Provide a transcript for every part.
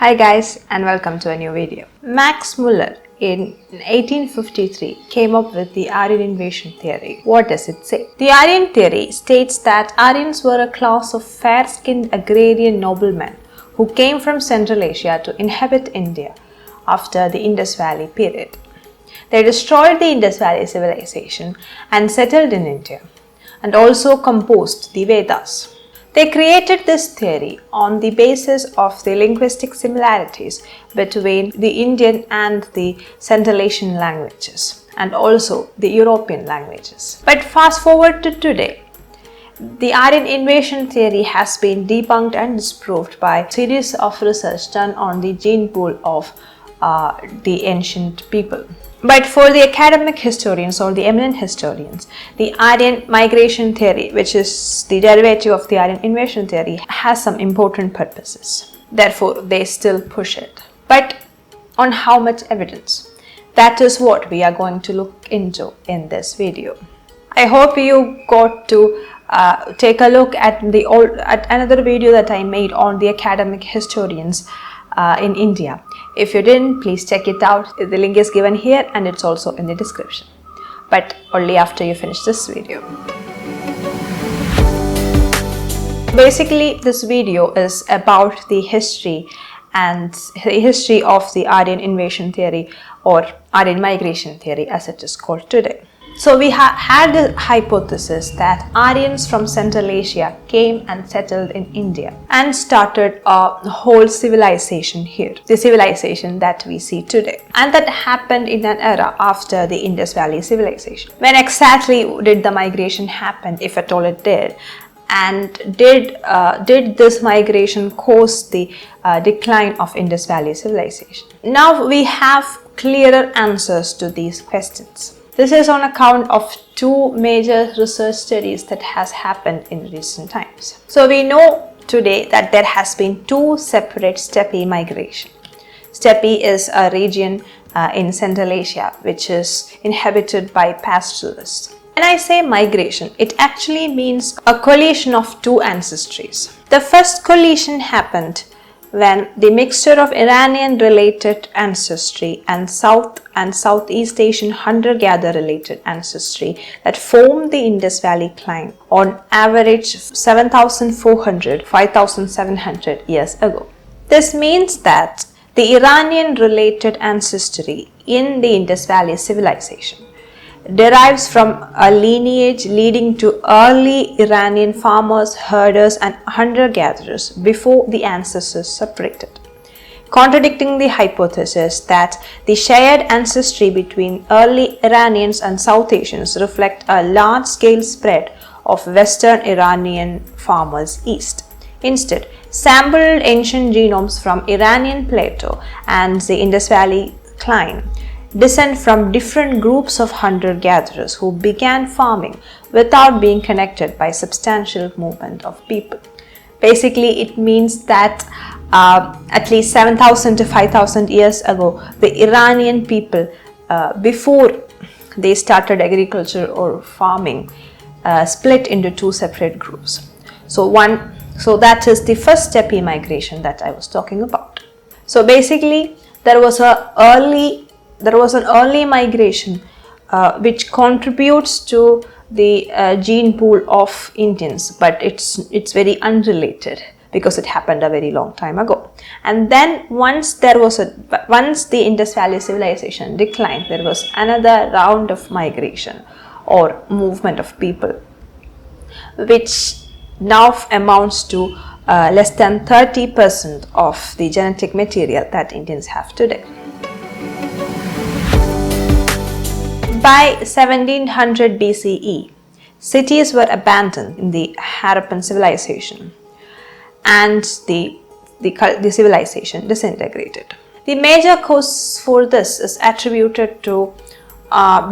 Hi guys, and welcome to a new video. Max Muller in 1853 came up with the Aryan Invasion Theory. What does it say? The Aryan theory states that Aryans were a class of fair-skinned agrarian noblemen who came from Central Asia to inhabit India after the Indus Valley Period. They destroyed the Indus Valley Civilization and settled in India, and also composed the Vedas. They created this theory on the basis of the linguistic similarities between the Indian and the Central Asian languages, and also the European languages. But fast forward to today, the Aryan Invasion Theory has been debunked and disproved by a series of research done on the gene pool of the ancient people. But for the academic historians or the eminent historians, the Aryan Migration Theory, which is the derivative of the Aryan Invasion Theory, has some important purposes. Therefore, they still push it. But on how much evidence? That is what we are going to look into in this video. I hope you got to take a look at another video that I made on the academic historians in India. If you didn't, please check it out. The link is given here and it's also in the description. But only after you finish this video. Basically, this video is about the history of the Aryan Invasion Theory or Aryan Migration Theory as it is called today. So we had the hypothesis that Aryans from Central Asia came and settled in India and started a whole civilization here, the civilization that we see today. And that happened in an era after the Indus Valley Civilization. When exactly did the migration happen, if at all it did? And did this migration cause the decline of Indus Valley Civilization? Now we have clearer answers to these questions. This is on account of two major research studies that has happened in recent times. So we know today that there has been two separate steppe migration. Steppe is a region in Central Asia which is inhabited by pastoralists. When I say migration, it actually means a coalition of two ancestries. The first coalition happened when the mixture of Iranian related ancestry and South and Southeast Asian hunter-gatherer related ancestry that formed the Indus Valley climb on average 7,400–5,700 years ago. This means that the Iranian related ancestry in the Indus Valley Civilization derives from a lineage leading to early Iranian farmers, herders and hunter-gatherers before the ancestors separated, contradicting the hypothesis that the shared ancestry between early Iranians and South Asians reflect a large-scale spread of Western Iranian farmers east. Instead, sampled ancient genomes from Iranian plateau and the Indus Valley climb descend from different groups of hunter-gatherers who began farming without being connected by substantial movement of people. Basically, it means that at least 7,000 to 5,000 years ago, the Iranian people, before they started agriculture or farming, split into two separate groups. So that is the first steppe migration that I was talking about. So basically, there was an early migration which contributes to the gene pool of Indians, but it's very unrelated because it happened a very long time ago. And then once the Indus Valley Civilization declined, there was another round of migration or movement of people, which now amounts to less than 30% of the genetic material that Indians have today. By 1700 BCE, cities were abandoned in the Harappan civilization and the civilization disintegrated. The major cause for this is attributed to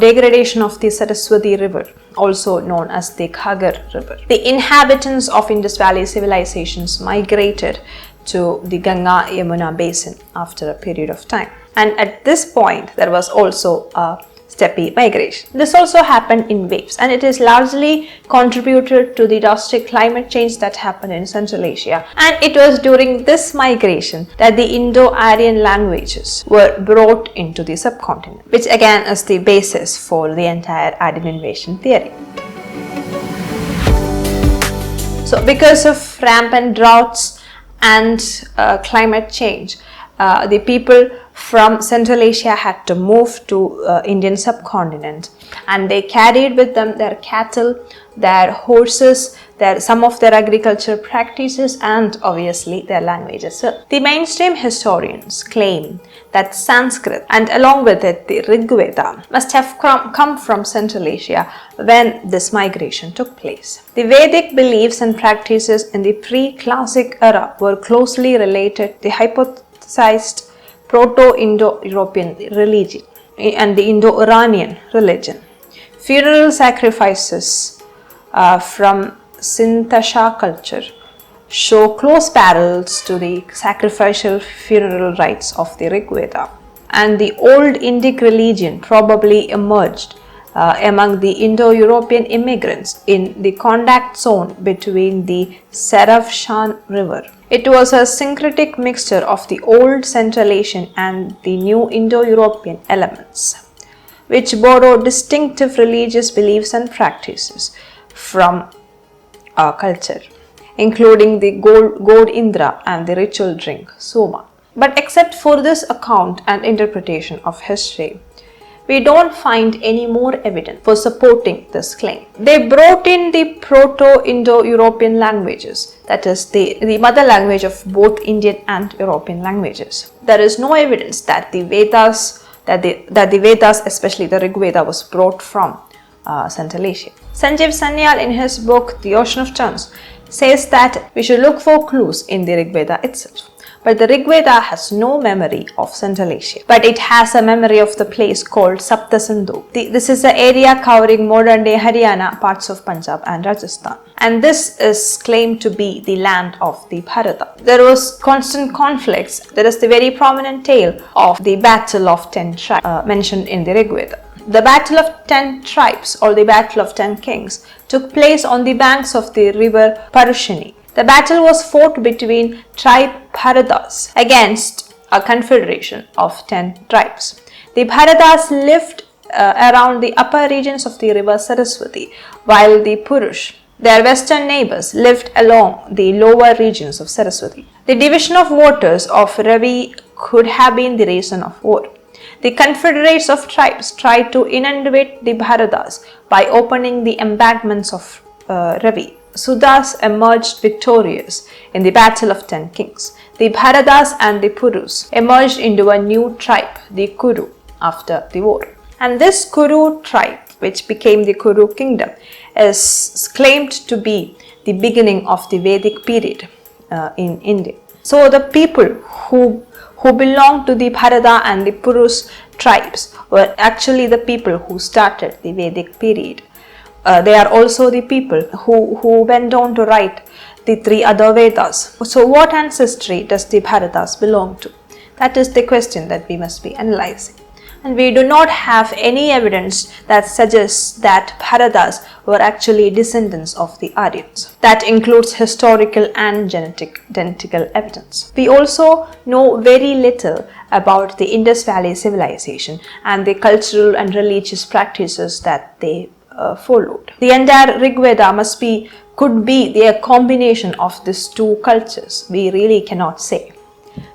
degradation of the Saraswati River, also known as the Ghaggar River. The inhabitants of Indus Valley civilizations migrated to the Ganga-Yamuna basin after a period of time. And at this point, there was also a steppe migration. This also happened in waves, and it is largely contributed to the drastic climate change that happened in Central Asia. And it was during this migration that the Indo-Aryan languages were brought into the subcontinent, which again is the basis for the entire Aryan Invasion Theory. So because of rampant droughts and climate change, the people from Central Asia had to move to Indian subcontinent, and they carried with them their cattle, their horses, some of their agricultural practices, and obviously their languages. So the mainstream historians claim that Sanskrit and along with it the Rig Veda must have come from Central Asia when this migration took place. The Vedic beliefs and practices in the pre-classic era were closely related to the hypothesized Proto-Indo-European religion and the Indo-Iranian religion. Funeral sacrifices from Sintasha culture show close parallels to the sacrificial funeral rites of the Rig Veda, and the old Indic religion probably emerged among the Indo-European immigrants in the contact zone between the Seraf-Shan River. It was a syncretic mixture of the old Central Asian and the new Indo-European elements, which borrow distinctive religious beliefs and practices from our culture, including the god Indra and the ritual drink Soma. But except for this account and interpretation of history, we don't find any more evidence for supporting this claim. They brought in the Proto-Indo-European languages, that is the mother language of both Indian and European languages. There is no evidence that the Vedas, especially the Rig Veda, was brought from Central Asia. Sanjeev Sanyal in his book The Ocean of Tongues says that we should look for clues in the Rig Veda itself. But the Rig Veda has no memory of Central Asia, but it has a memory of the place called Sapta Sindhu. This is an area covering modern-day Haryana, parts of Punjab and Rajasthan. And this is claimed to be the land of the Bharata. There was constant conflicts. There is the very prominent tale of the Battle of 10 Tribes mentioned in the Rig Veda. The Battle of 10 Tribes, or the Battle of 10 Kings, took place on the banks of the river Parushini. The battle was fought between tribe Bharatas against a confederation of 10 tribes. The Bharatas lived around the upper regions of the river Saraswati, while the Purush, their western neighbors, lived along the lower regions of Saraswati. The division of waters of Ravi could have been the reason of war. The confederates of tribes tried to inundate the Bharatas by opening the embankments of Ravi. Sudas emerged victorious in the Battle of 10 Kings. The Bharatas and the Purus emerged into a new tribe, the Kuru, after the war. And this Kuru tribe, which became the Kuru kingdom, is claimed to be the beginning of the Vedic period in India. So the people who belonged to the Bharata and the Purus tribes were actually the people who started the Vedic period. They are also the people who went on to write the 3 other Vedas. So what ancestry does the Bharatas belong to? That is the question that we must be analyzing. And we do not have any evidence that suggests that Bharatas were actually descendants of the Aryans. That includes historical and genetical evidence. We also know very little about the Indus Valley Civilization and the cultural and religious practices that they followed. The entire Rig Veda could be a combination of these two cultures. We really cannot say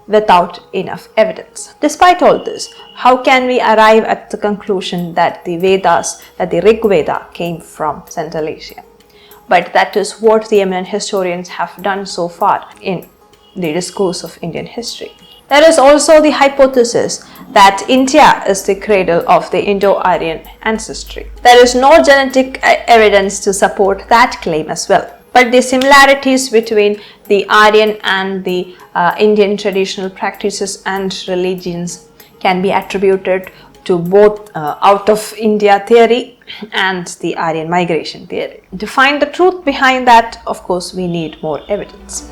without enough evidence. Despite all this, how can we arrive at the conclusion that the Rig Veda came from Central Asia? But that is what the eminent historians have done so far in the discourse of Indian history. There is also the hypothesis that India is the cradle of the Indo-Aryan ancestry. There is no genetic evidence to support that claim as well. But the similarities between the Aryan and the Indian traditional practices and religions can be attributed to both out of India theory and the Aryan migration theory. To find the truth behind that, of course, we need more evidence.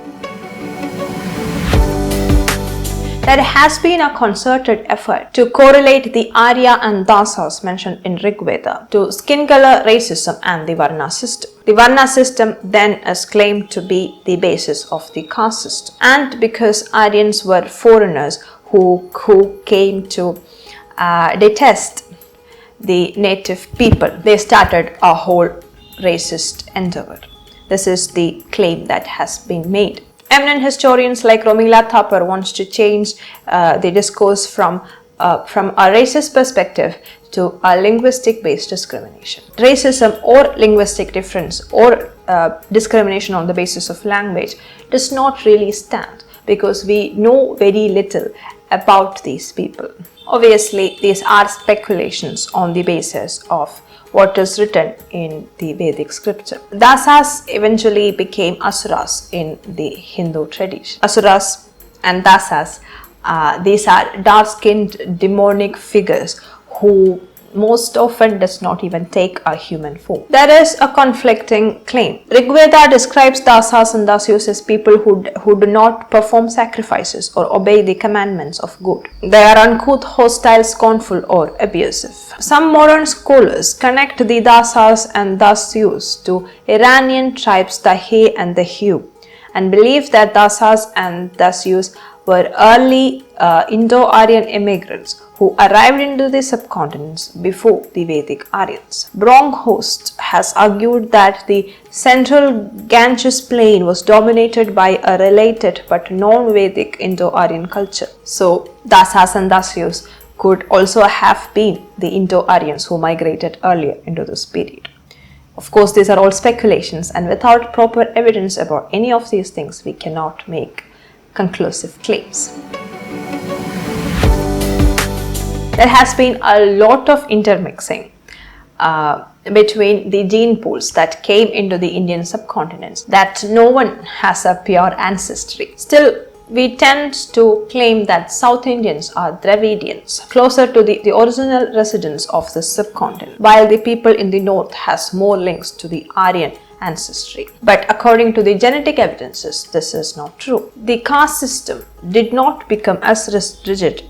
There has been a concerted effort to correlate the Arya and Dasas mentioned in Rig Veda to skin color, racism and the Varna system. The Varna system then is claimed to be the basis of the caste system, and because Aryans were foreigners who came to detest the native people, they started a whole racist endeavor. This is the claim that has been made. Eminent historians like Romila Thapar wants to change the discourse from a racist perspective to a linguistic-based discrimination. Racism or linguistic difference or discrimination on the basis of language does not really stand, because we know very little about these people. Obviously, these are speculations on the basis of what is written in the Vedic scripture. Dasas eventually became Asuras in the Hindu tradition. Asuras and Dasas, these are dark-skinned demonic figures who most often does not even take a human form. There is a conflicting claim. Rig Veda describes Dasas and Dasyus as people who do not perform sacrifices or obey the commandments of God. They are uncouth, hostile, scornful or abusive. Some modern scholars connect the Dasas and Dasyus to Iranian tribes the Hay and the Hu, and believe that Dasas and Dasyus were early Indo-Aryan immigrants who arrived into the subcontinents before the Vedic Aryans. Bronkhorst has argued that the central Ganges plain was dominated by a related but non-Vedic Indo-Aryan culture. So, Dasas and Dasyus could also have been the Indo-Aryans who migrated earlier into this period. Of course, these are all speculations, and without proper evidence about any of these things, we cannot make conclusive claims. There has been a lot of intermixing between the gene pools that came into the Indian subcontinents, that no one has a pure ancestry. Still, we tend to claim that South Indians are Dravidians, closer to the original residents of the subcontinent, while the people in the north has more links to the Aryan ancestry. But according to the genetic evidences, this is not true. The caste system did not become as rigid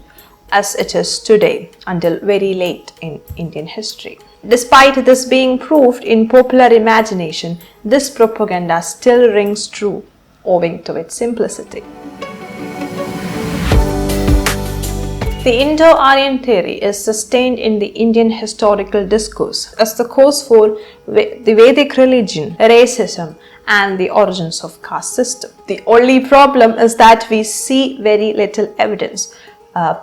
as it is today until very late in Indian history. Despite this being proved in popular imagination, this propaganda still rings true owing to its simplicity. The Indo-Aryan theory is sustained in the Indian historical discourse as the cause for the Vedic religion, racism, and the origins of caste system. The only problem is that we see very little evidence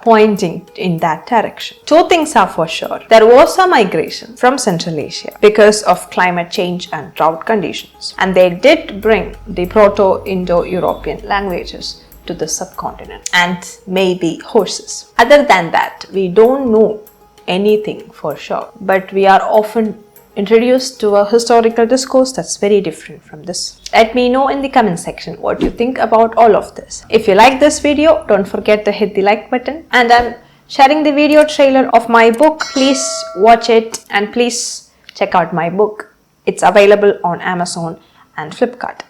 pointing in that direction. Two things are for sure. There was a migration from Central Asia because of climate change and drought conditions, and they did bring the Proto-Indo-European languages to the subcontinent, and maybe horses. Other than that, we don't know anything for sure, but we are often introduced to a historical discourse that's very different from this. Let me know in the comment section what you think about all of this. If you like this video, don't forget to hit the like button, and I'm sharing the video trailer of my book. Please watch it and please check out my book. It's available on Amazon and Flipkart.